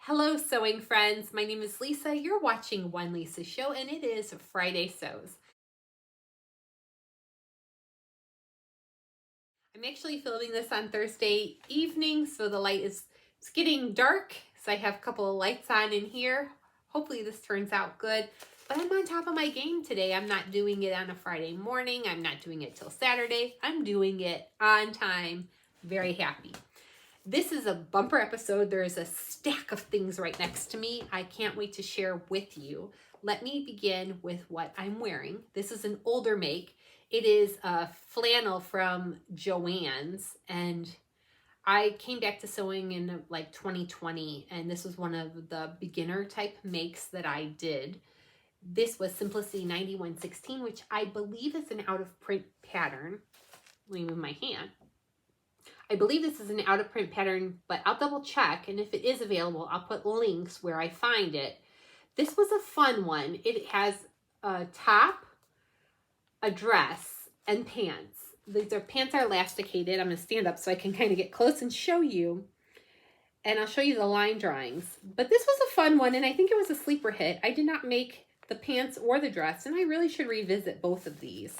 Hello, sewing friends. My name is Lisa. You're watching One Lisa Show, and it is Friday Sews. I'm actually filming this on Thursday evening, so the light is it's getting dark. So I have a couple of lights on in here. Hopefully this turns out good. But I'm on top of my game today. I'm not doing it on a Friday morning. I'm not doing it till Saturday. I'm doing it on time. Very happy. This is a bumper episode. There is a stack of things right next to me. I can't wait to share with you. Let me begin with what I'm wearing. This is an older make. It is a flannel from Joann's, and I came back to sewing in like 2020, and this was one of the beginner type makes that I did. This was Simplicity 9116, which I believe is an out of print pattern. Let me move my hand. I believe this is an out of print pattern, but I'll double check. And if it is available, I'll put links where I find it. This was a fun one. It has a top, a dress, and pants. These pants are elasticated. I'm going to stand up so I can kind of get close and show you. And I'll show you the line drawings. But this was a fun one, and I think it was a sleeper hit. I did not make the pants or the dress, and I really should revisit both of these.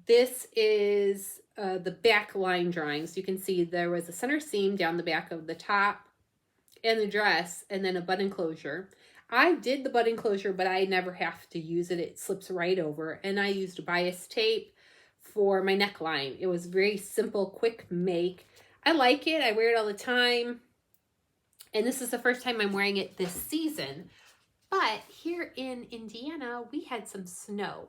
This is the back line drawings. You can see there was a center seam down the back of the top and the dress, and then a button closure. I did the button closure, but I never have to use it. It slips right over. And I used bias tape for my neckline. It was very simple, quick make. I like it. I wear it all the time. And this is the first time I'm wearing it this season. But here in Indiana, we had some snow.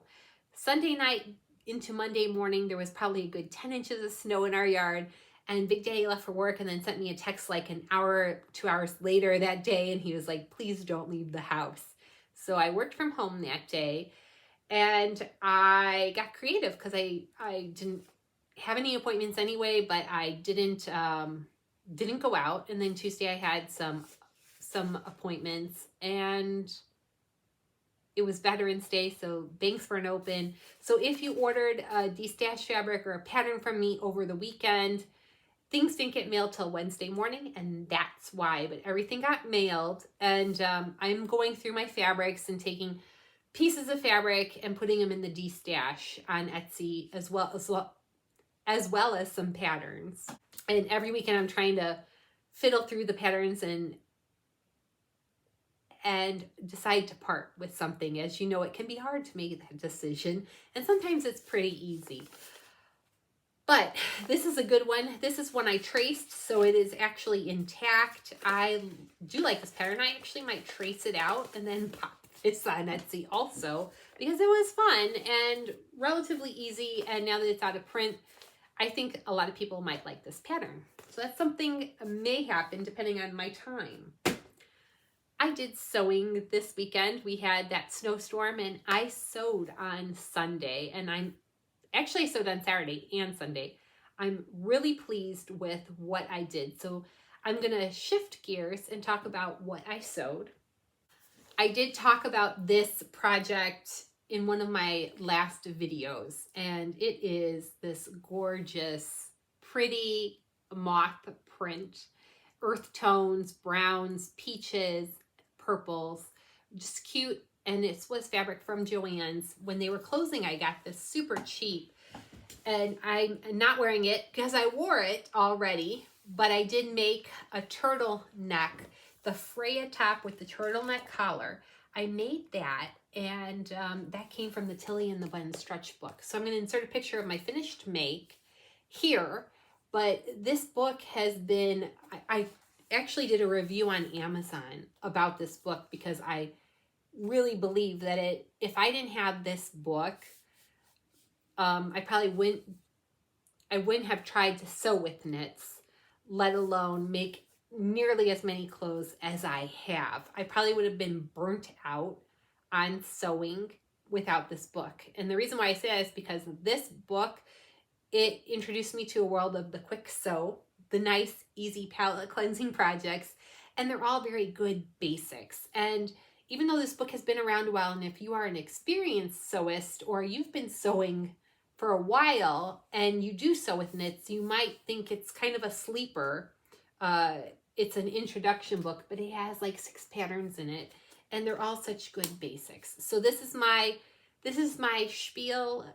Sunday night into Monday morning, there was probably a good 10 inches of snow in our yard. And Big Daddy left for work and then sent me a text like an hour, 2 hours later that day. And he was like, please don't leave the house. So I worked from home that day. And I got creative because I didn't have any appointments anyway, but I didn't go out. And then Tuesday I had some appointments, and it was Veterans Day, so banks weren't open. So if you ordered a destash fabric or a pattern from me over the weekend, things didn't get mailed till Wednesday morning, and that's why. But everything got mailed, and I'm going through my fabrics and taking pieces of fabric and putting them in the destash on Etsy, as well as some patterns. And every weekend I'm trying to fiddle through the patterns and decide to part with something. As you know, it can be hard to make that decision, and sometimes it's pretty easy. But this is a good one. This is one I traced, so it is actually intact. I do like this pattern. I actually might trace it out and then pop this on Etsy also, because it was fun and relatively easy. And now that it's out of print, I think a lot of people might like this pattern. So that's something may happen depending on my time. I did sewing this weekend. We had that snowstorm, and I sewed on Sunday, and I sewed on Saturday and Sunday. I'm really pleased with what I did. So I'm going to shift gears and talk about what I sewed. I did talk about this project in one of my last videos, and it is this gorgeous, pretty moth print, earth tones, browns, peaches, purples, just cute. And it was fabric from Joann's. When they were closing, I got this super cheap, and I'm not wearing it because I wore it already, but I did make a turtleneck, the Freya top with the turtleneck collar. I made that, and that came from the Tilly and the Bun stretch book. So I'm going to insert a picture of my finished make here, but this book has been, I actually did a review on Amazon about this book because I really believe that if I didn't have this book, I wouldn't have tried to sew with knits, let alone make nearly as many clothes as I have. I probably would have been burnt out on sewing without this book. And the reason why I say that is because this book, it introduced me to a world of the quick sew, the nice, easy palette cleansing projects, and they're all very good basics. And even though this book has been around a while, and if you are an experienced sewist or you've been sewing for a while and you do sew with knits, you might think it's kind of a sleeper It's an introduction book, but it has like 6 patterns in it, and they're all such good basics. So this is my spiel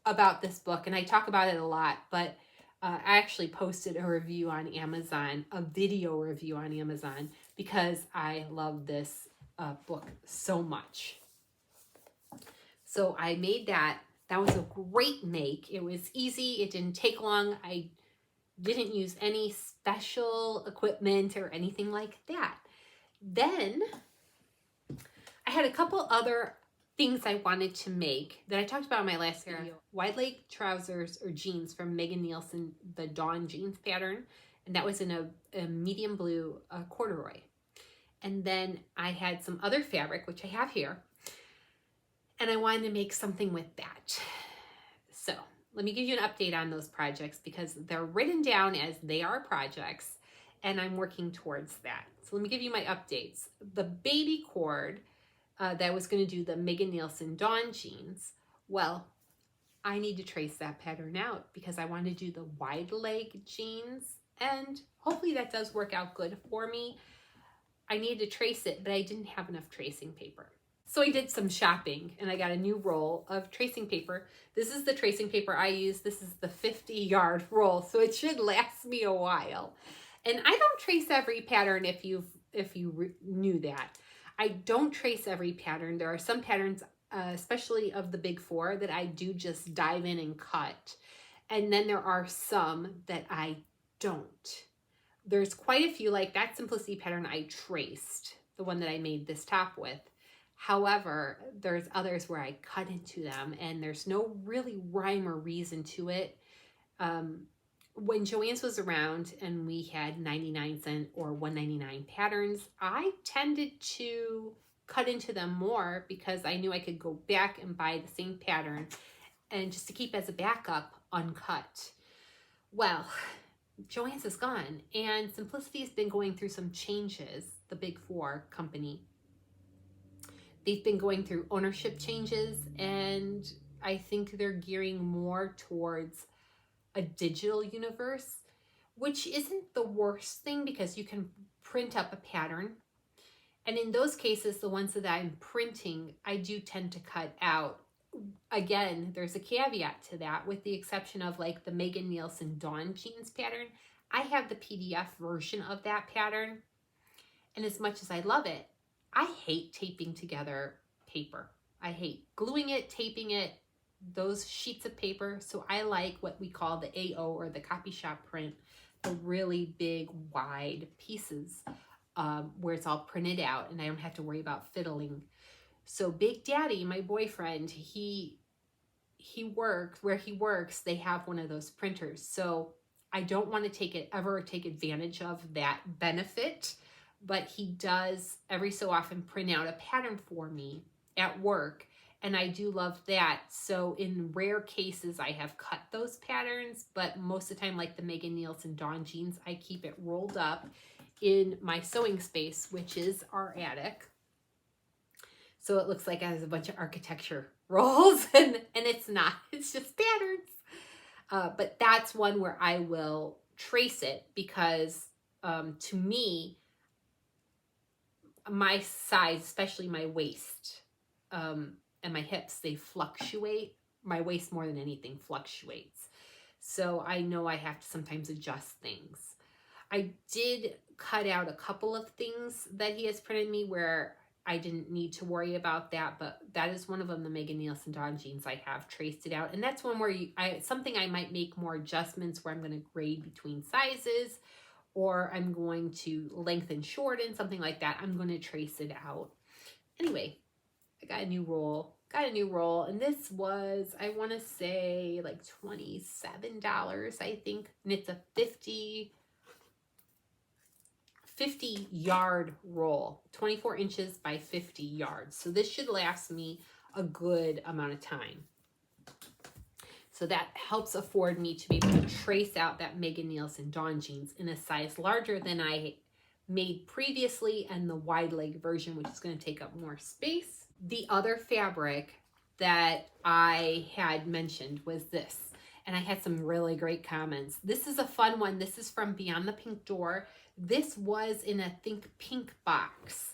about this book, and I talk about it a lot, but I actually posted a review on Amazon, a video review on Amazon, because I love this book so much. So I made that. That was a great make. It was easy. It didn't take long. I didn't use any special equipment or anything like that. Then I had a couple other things I wanted to make that I talked about in my last video. Wide leg trousers or jeans from Megan Nielsen, the Dawn jeans pattern. And that was in a medium blue corduroy. And then I had some other fabric, which I have here. And I wanted to make something with that. So let me give you an update on those projects because they're written down as they are projects and I'm working towards that. So let me give you my updates. The baby cord that was going to do the Megan Nielsen Dawn jeans, well, I need to trace that pattern out because I want to do the wide leg jeans and hopefully that does work out good for me. I needed to trace it, but I didn't have enough tracing paper. So I did some shopping and I got a new roll of tracing paper. This is the tracing paper I use. This is the 50-yard roll, so it should last me a while. And I don't trace every pattern if you knew that. I don't trace every pattern. There are some patterns, especially of the big 4, that I do just dive in and cut. And then there are some that I don't. There's quite a few, like that Simplicity pattern I traced, the one that I made this top with. However, there's others where I cut into them and there's no really rhyme or reason to it. When Joann's was around and we had 99-cent or $1.99 patterns, I tended to cut into them more because I knew I could go back and buy the same pattern and just to keep as a backup uncut. Well, Joann's is gone and Simplicity has been going through some changes, the Big 4 company. They've been going through ownership changes and I think they're gearing more towards a digital universe, which isn't the worst thing because you can print up a pattern. And in those cases, the ones that I'm printing, I do tend to cut out. Again, there's a caveat to that with the exception of like the Megan Nielsen Dawn jeans pattern. I have the PDF version of that pattern. And as much as I love it, I hate taping together paper. I hate gluing it, taping it, those sheets of paper. So I like what we call the AO or the copy shop print, the really big, wide pieces where it's all printed out and I don't have to worry about fiddling. So Big Daddy, my boyfriend, he works, where he works, they have one of those printers. So I don't want to ever take advantage of that benefit. But he does every so often print out a pattern for me at work. And I do love that. So in rare cases, I have cut those patterns. But most of the time, like the Megan Nielsen Dawn jeans, I keep it rolled up in my sewing space, which is our attic. So it looks like it has a bunch of architecture rolls. And it's not. It's just patterns. But that's one where I will trace it because to me, my size, especially my waist and my hips, they fluctuate. My waist more than anything fluctuates. So I know I have to sometimes adjust things. I did cut out a couple of things that he has printed me where I didn't need to worry about that, but that is one of them, the Megan Nielsen Dawn jeans. I have traced it out. And that's one where something I might make more adjustments where I'm going to grade between sizes or I'm going to lengthen, shorten, something like that. I'm going to trace it out. Anyway, I got a new roll. And this was, I want to say like $27, I think. And it's a 50-yard roll, 24 inches by 50 yards. So this should last me a good amount of time. So that helps afford me to be able to trace out that Megan Nielsen Dawn jeans in a size larger than I made previously and the wide leg version, which is going to take up more space. The other fabric that I had mentioned was this. and I had some really great comments. This is a fun one. This is from Beyond the Pink Door. This was in a Think Pink box,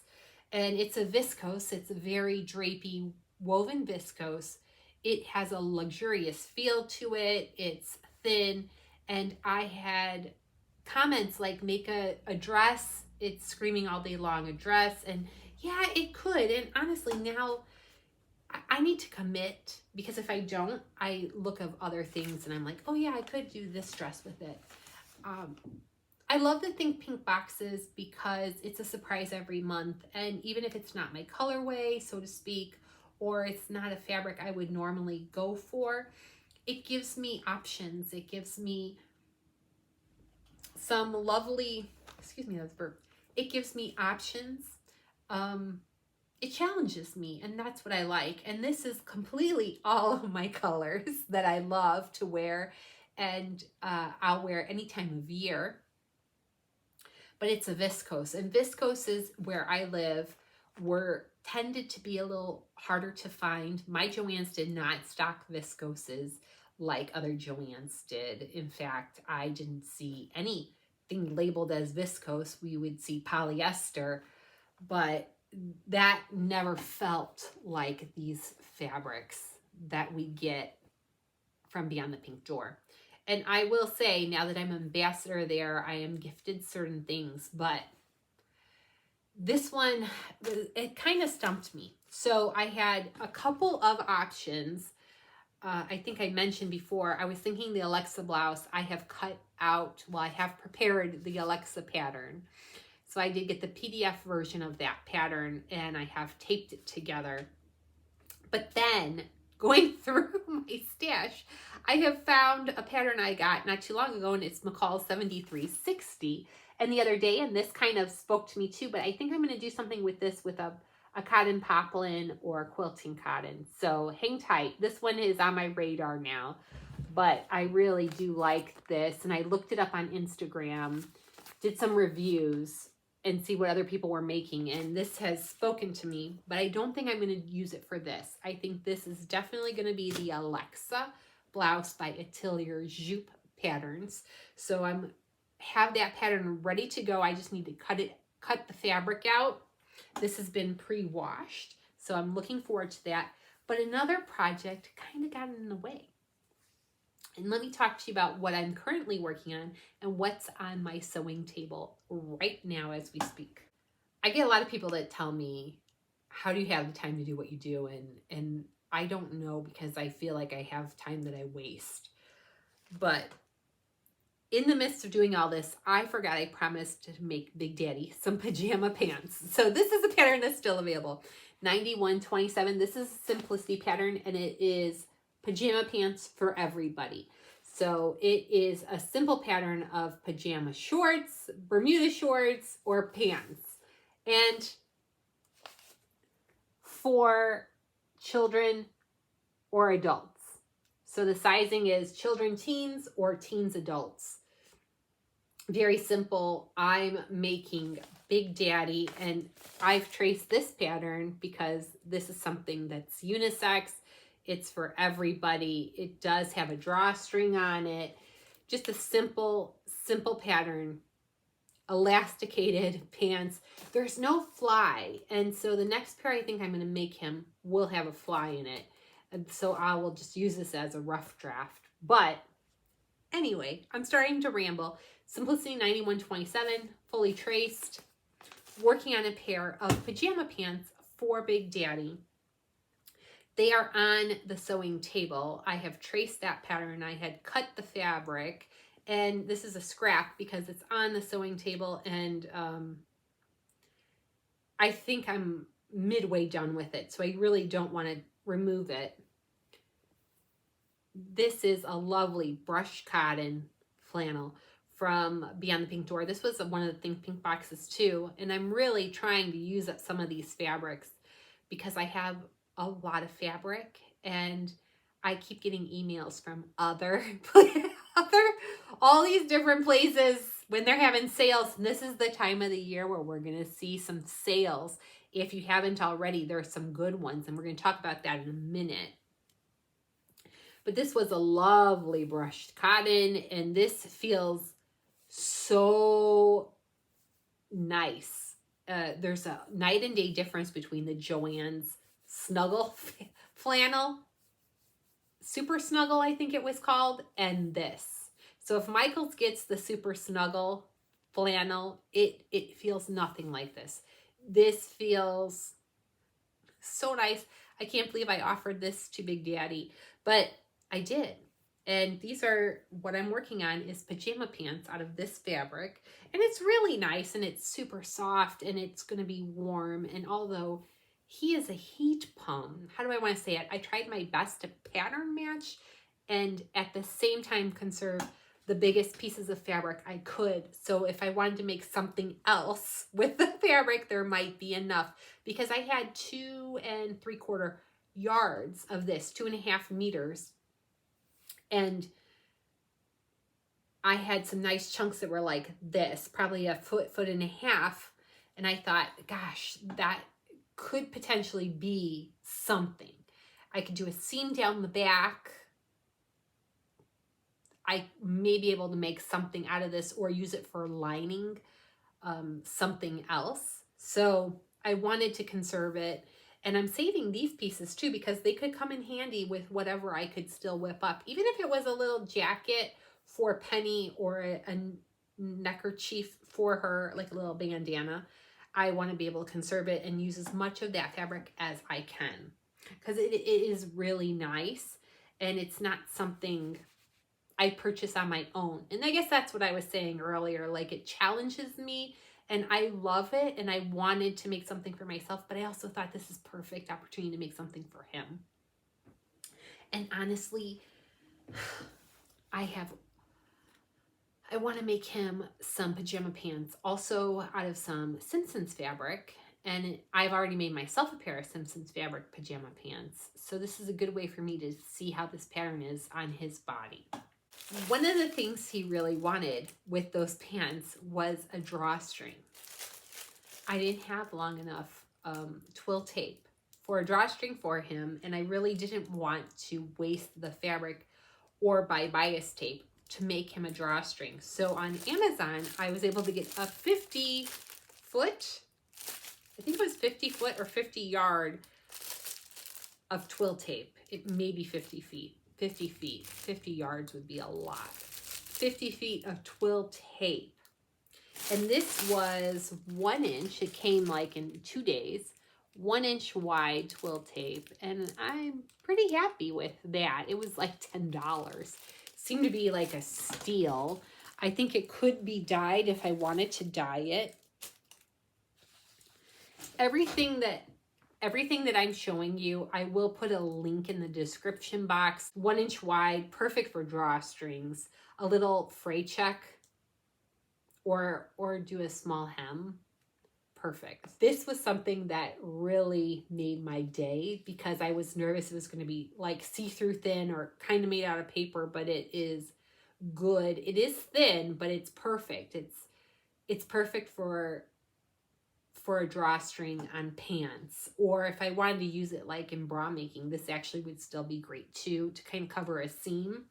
and it's a viscose. It's a very drapey woven viscose. It has a luxurious feel to it. It's thin, and I had comments like, make a dress. It's screaming all day long, a dress. And yeah, it could. And honestly, now I need to commit, because if I don't, I look of other things and I'm like, oh yeah, I could do this dress with it. I love the Think Pink boxes because it's a surprise every month. And even if it's not my colorway, so to speak, or it's not a fabric I would normally go for, it gives me options. It gives me some lovely, excuse me, that's a burp. It gives me options. It challenges me, and that's what I like. And this is completely all of my colors that I love to wear, and I'll wear any time of year. But it's a viscose, and viscoses where I live were tended to be a little harder to find. My Joann's did not stock viscoses like other Joann's did. In fact, I didn't see anything labeled as viscose. We would see polyester, but that never felt like these fabrics that we get from Beyond the Pink Door. And I will say, now that I'm ambassador there, I am gifted certain things, but this one, it kind of stumped me. So I had a couple of options. I think I mentioned before, I was thinking the Alexa blouse. I have cut out, well, I have prepared the Alexa pattern. So I did get the PDF version of that pattern, and I have taped it together. But then going through my stash, I have found a pattern I got not too long ago, and it's McCall 7360. And the other day, and this kind of spoke to me too, but I think I'm going to do something with this with a cotton poplin or quilting cotton. So hang tight. This one is on my radar now, but I really do like this. And I looked it up on Instagram, did some reviews, and see what other people were making. And this has spoken to me, but I don't think I'm going to use it for this. I think this is definitely going to be the Alexa blouse by Atelier Jupe patterns. So I'm have that pattern ready to go. I just need to cut the fabric out. This has been pre-washed, so I'm looking forward to that. But another project kind of got in the way. And let me talk to you about what I'm currently working on and what's on my sewing table right now as we speak. I get a lot of people that tell me, how do you have the time to do what you do? And I don't know, because I feel like I have time that I waste. But in the midst of doing all this, I forgot I promised to make Big Daddy some pajama pants. So this is a pattern that's still available. 9127. This is a simplicity pattern, and it is pajama pants for everybody. So it is a simple pattern of pajama shorts, Bermuda shorts, or pants. And for children or adults. So the sizing is children, teens, or teens, adults. Very simple. I'm making Big Daddy, and I've traced this pattern because this is something that's unisex. It's for everybody. It does have a drawstring on it. Just a simple pattern. Elasticated pants. There's no fly, and so the next pair I think I'm going to make him will have a fly in it. And so I will just use this as a rough draft. But anyway, I'm starting to ramble. Simplicity 9127, fully traced. Working on a pair of pajama pants for Big Daddy. They are on the sewing table. I have traced that pattern. I had cut the fabric, and this is a scrap because it's on the sewing table, and I think I'm midway done with it, so I really don't want to remove it. This is a lovely brushed cotton flannel from Beyond the Pink Door. This was one of the Think Pink boxes too, and I'm really trying to use up some of these fabrics because I have a lot of fabric, and I keep getting emails from all these different places when they're having sales. And this is the time of the year where we're going to see some sales. If you haven't already, there are some good ones, and we're going to talk about that in a minute. but this was a lovely brushed cotton, and this feels so nice. There's a night and day difference between the Joann's Snuggle flannel, Super Snuggle, I think it was called, and this. So if Michaels gets the Super Snuggle flannel, it feels nothing like this. This feels so nice. I can't believe I offered this to Big Daddy, but I did. And these are, what I'm working on is pajama pants out of this fabric. And it's really nice, and it's super soft, and it's going to be warm. And although he is a heat pump, how do I want to say it? I tried my best to pattern match and at the same time conserve the biggest pieces of fabric I could. So if I wanted to make something else with the fabric, there might be enough, because I had 2 3/4 yards of this, 2.5 meters. And I had some nice chunks that were like this, probably a foot, 1.5 feet. And I thought, gosh, that could potentially be something. I could do a seam down the back. I may be able to make something out of this or use it for lining something else. So I wanted to conserve it. And I'm saving these pieces too, because they could come in handy with whatever I could still whip up. Even if it was a little jacket for Penny or a neckerchief for her, like a little bandana, I want to be able to conserve it and use as much of that fabric as I can. Because it is really nice, and it's not something I purchase on my own. And I guess that's what I was saying earlier. Like, it challenges me, and I love it, and I wanted to make something for myself, but I also thought this is perfect opportunity to make something for him. And honestly, I want to make him some pajama pants, also out of some Simpsons fabric. And I've already made myself a pair of Simpsons fabric pajama pants. So this is a good way for me to see how this pattern is on his body. One of the things he really wanted with those pants was a drawstring. I didn't have long enough twill tape for a drawstring for him, and I really didn't want to waste the fabric or buy bias tape to make him a drawstring. So on Amazon, I was able to get a 50-foot, I think it was 50-foot or 50-yard of twill tape. It may be 50 feet. 50 feet. 50 yards would be a lot. 50 feet of twill tape. And this was 1 inch. It came like in 2 days. 1 inch wide twill tape. And I'm pretty happy with that. It was like $10. Seemed to be like a steal. I think it could be dyed if I wanted to dye it. Everything that I'm showing you, I will put a link in the description box. 1 inch wide, perfect for drawstrings. A little fray check or do a small hem. Perfect. This was something that really made my day, because I was nervous it was going to be like see-through thin or kind of made out of paper, but it is good. It is thin, but it's perfect. It's perfect for a drawstring on pants, or if I wanted to use it like in bra making, this actually would still be great too, to kind of cover a seam,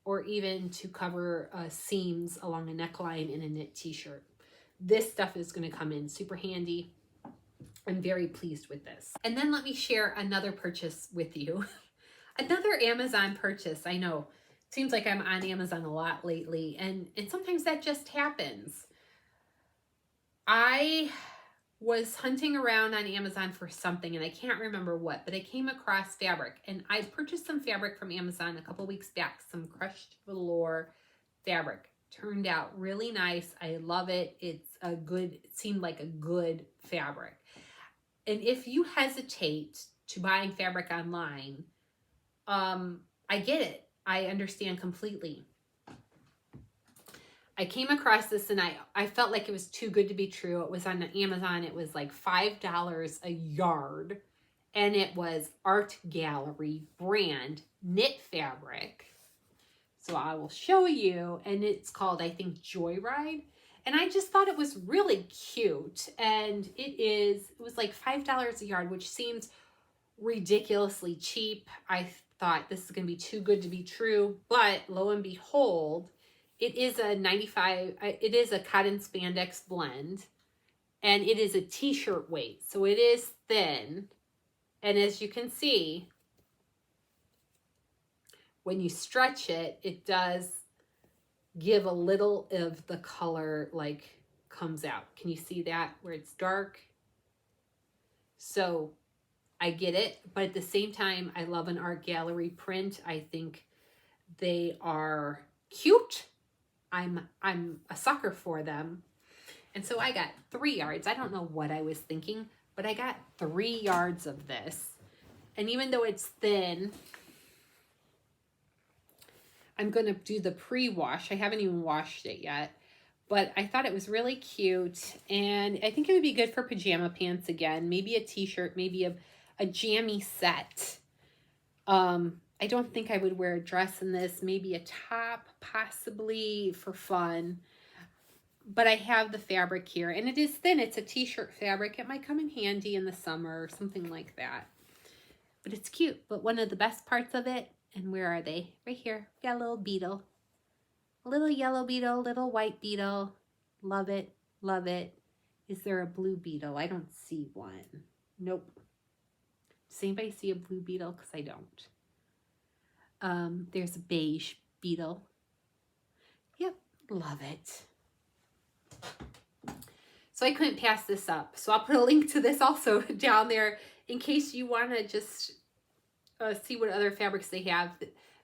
or even to cover seams along a neckline in a knit t-shirt. This stuff is going to come in super handy. I'm very pleased with this. And then let me share another purchase with you. Another Amazon purchase. I know, it seems like I'm on Amazon a lot lately, and sometimes that just happens. I was hunting around on Amazon for something, and I can't remember what, but I came across fabric, and I purchased some fabric from Amazon a couple weeks back, some crushed velour fabric. Turned out really nice. I love it. It seemed like a good fabric. And if you hesitate to buying fabric online, I get it. I understand completely. I came across this, and I felt like it was too good to be true. It was on Amazon. It was like $5 a yard, and it was Art Gallery brand knit fabric. So I will show you, and it's called, I think, Joyride. And I just thought it was really cute, and it was like $5 a yard, which seems ridiculously cheap. I thought this is going to be too good to be true, but lo and behold, it is a 95, it is a cotton spandex blend, and it is a t-shirt weight. So it is thin. And as you can see, when you stretch it, it does give a little of the color like comes out. Can you see that where it's dark? So I get it, but at the same time, I love an art gallery print. I think they are cute. I'm a sucker for them. And so I got 3 yards. I don't know what I was thinking, but I got 3 yards of this. And even though it's thin, I'm going to do the pre-wash. I haven't even washed it yet, but I thought it was really cute. And I think it would be good for pajama pants again, maybe a t-shirt, maybe a jammy set. I don't think I would wear a dress in this, maybe a top, possibly for fun. But I have the fabric here, and it is thin. It's a t-shirt fabric. It might come in handy in the summer or something like that. But it's cute. But one of the best parts of it, and where are they? Right here. We got a little beetle. A little yellow beetle, little white beetle. Love it. Love it. Is there a blue beetle? I don't see one. Nope. Does anybody see a blue beetle? Because I don't. There's a beige beetle. Yep. Love it. So I couldn't pass this up. So I'll put a link to this also down there in case you want to just see what other fabrics they have.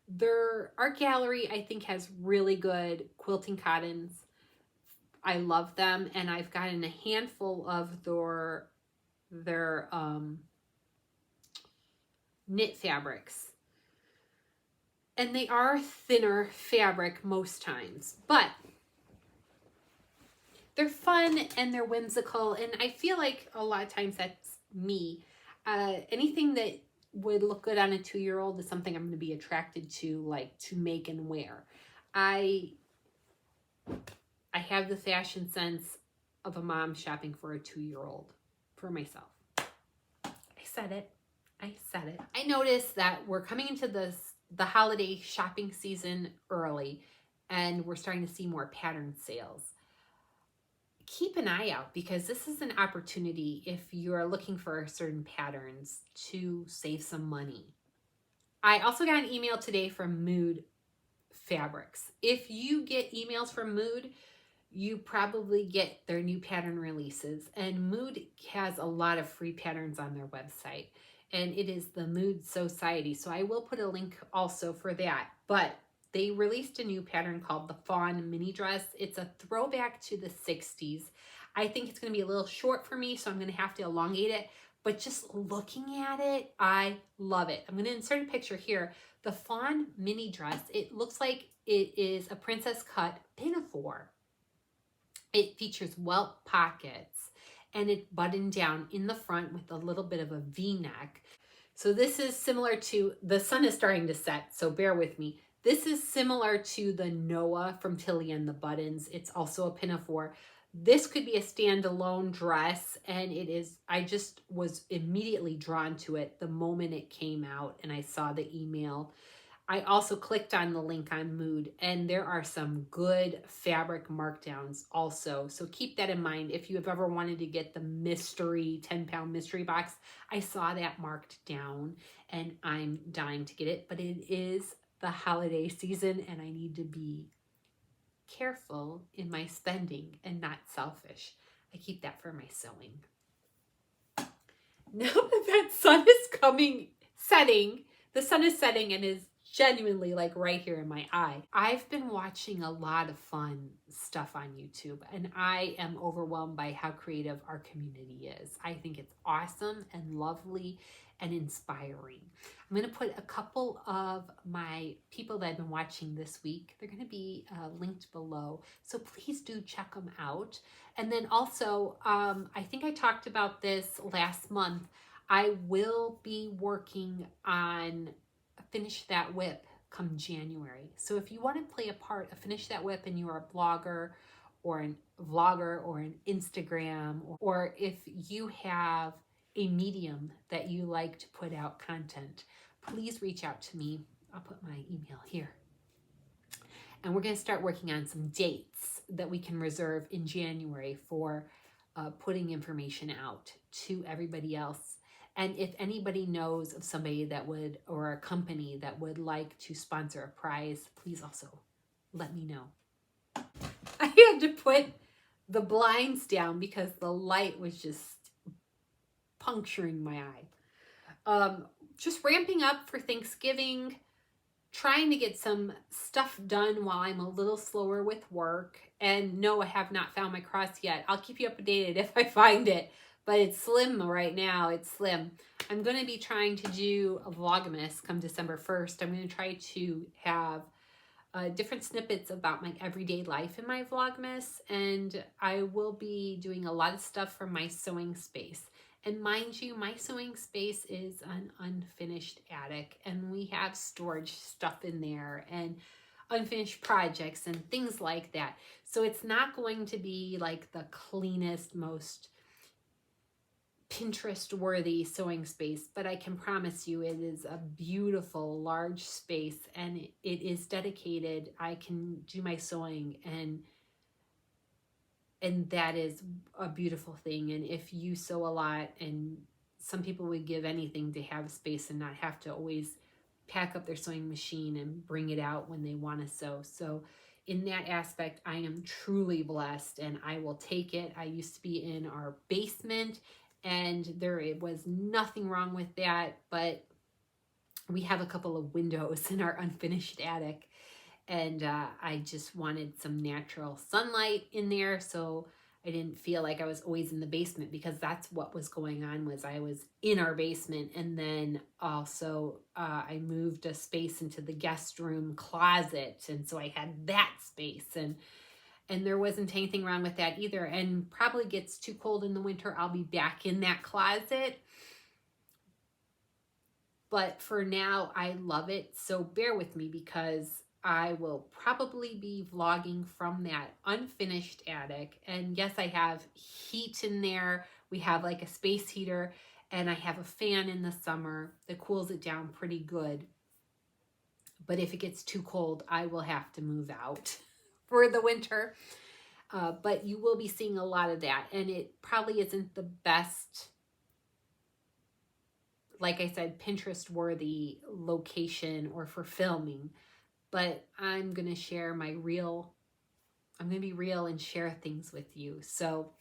Their art gallery, I think, has really good quilting cottons. I love them, and I've gotten a handful of their knit fabrics. And they are thinner fabric most times, but they're fun and they're whimsical, and I feel like a lot of times that's me. Anything that would look good on a 2-year-old is something I'm going to be attracted to, like to make and wear. I have the fashion sense of a mom shopping for a 2-year-old for myself. I said it. I said it. I noticed that we're coming into the holiday shopping season early, and we're starting to see more pattern sales. Keep an eye out, because this is an opportunity if you're looking for certain patterns to save some money. I also got an email today from Mood Fabrics. If you get emails from Mood, you probably get their new pattern releases, and Mood has a lot of free patterns on their website, and it is the Mood Society. So I will put a link also for that, but they released a new pattern called the Fawn Mini Dress. It's a throwback to the 60s. I think it's going to be a little short for me, so I'm going to have to elongate it. But just looking at it, I love it. I'm going to insert a picture here. The Fawn Mini Dress, it looks like it is a princess cut pinafore. It features welt pockets, and it buttoned down in the front with a little bit of a V-neck. So this is similar to, the sun is starting to set, so bear with me. This is similar to the Noah from Tilly and the Buttons. It's also a pinafore. This could be a standalone dress, and it is, I just was immediately drawn to it the moment it came out and I saw the email. I also clicked on the link on Mood, and there are some good fabric markdowns also. So keep that in mind. If you have ever wanted to get the mystery 10-pound mystery box, I saw that marked down, and I'm dying to get it, but it is the holiday season, and I need to be careful in my spending and not selfish. I keep that for my sewing. Now that sun is setting, the sun is setting and is genuinely like right here in my eye. I've been watching a lot of fun stuff on YouTube, and I am overwhelmed by how creative our community is. I think it's awesome and lovely and inspiring. I'm going to put a couple of my people that I've been watching this week. They're going to be linked below, so please do check them out. And then also, I think I talked about this last month. I will be working on Finish That Whip come January. So if you want to play a part of Finish That Whip and you're a blogger or a vlogger or an Instagram, or if you have a medium that you like to put out content, please reach out to me. I'll put my email here. And we're going to start working on some dates that we can reserve in January for putting information out to everybody else. And if anybody knows of somebody that would, or a company that would like to sponsor a prize, please also let me know. I had to put the blinds down because the light was just puncturing my eye. Just ramping up for Thanksgiving, trying to get some stuff done while I'm a little slower with work. And no, I have not found my cross yet. I'll keep you updated if I find it, but it's slim right now. It's slim. I'm going to be trying to do a Vlogmas come December 1st. I'm going to try to have different snippets about my everyday life in my Vlogmas, and I will be doing a lot of stuff from my sewing space. And mind you, my sewing space is an unfinished attic, and we have storage stuff in there and unfinished projects and things like that. So it's not going to be like the cleanest, most Pinterest-worthy sewing space, but I can promise you it is a beautiful, large space, and it is dedicated. I can do my sewing, and that is a beautiful thing. And if you sew a lot, and some people would give anything to have space and not have to always pack up their sewing machine and bring it out when they want to sew. So in that aspect, I am truly blessed, and I will take it. I used to be in our basement, and there was nothing wrong with that, but we have a couple of windows in our unfinished attic, and I just wanted some natural sunlight in there, so I didn't feel like I was always in the basement, because that's what was going on. Was I was in our basement, and then also I moved a space into the guest room closet, and so I had that space, and there wasn't anything wrong with that either. And probably gets too cold in the winter, I'll be back in that closet. But for now, I love it. So bear with me, because I will probably be vlogging from that unfinished attic. And yes, I have heat in there. We have like a space heater, and I have a fan in the summer that cools it down pretty good. But if it gets too cold, I will have to move out for the winter. But you will be seeing a lot of that, and it probably isn't the best, like I said, Pinterest worthy location or for filming, but I'm going to share I'm going to be real and share things with you. So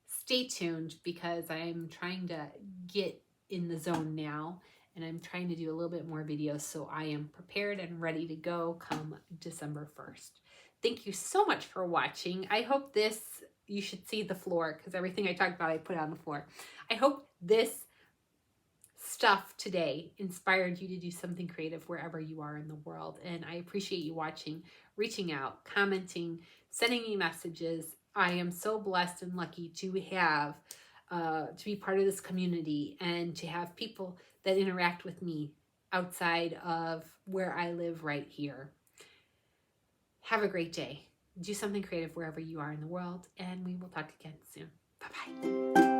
stay tuned, because I'm trying to get in the zone now, and I'm trying to do a little bit more videos, so I am prepared and ready to go come December 1st. Thank you so much for watching. I hope you should see the floor, because everything I talked about, I put on the floor. I hope this stuff today inspired you to do something creative wherever you are in the world. And I appreciate you watching, reaching out, commenting, sending me messages. I am so blessed and lucky to have, to be part of this community, and to have people that interact with me outside of where I live right here. Have a great day. Do something creative wherever you are in the world, and we will talk again soon. Bye-bye.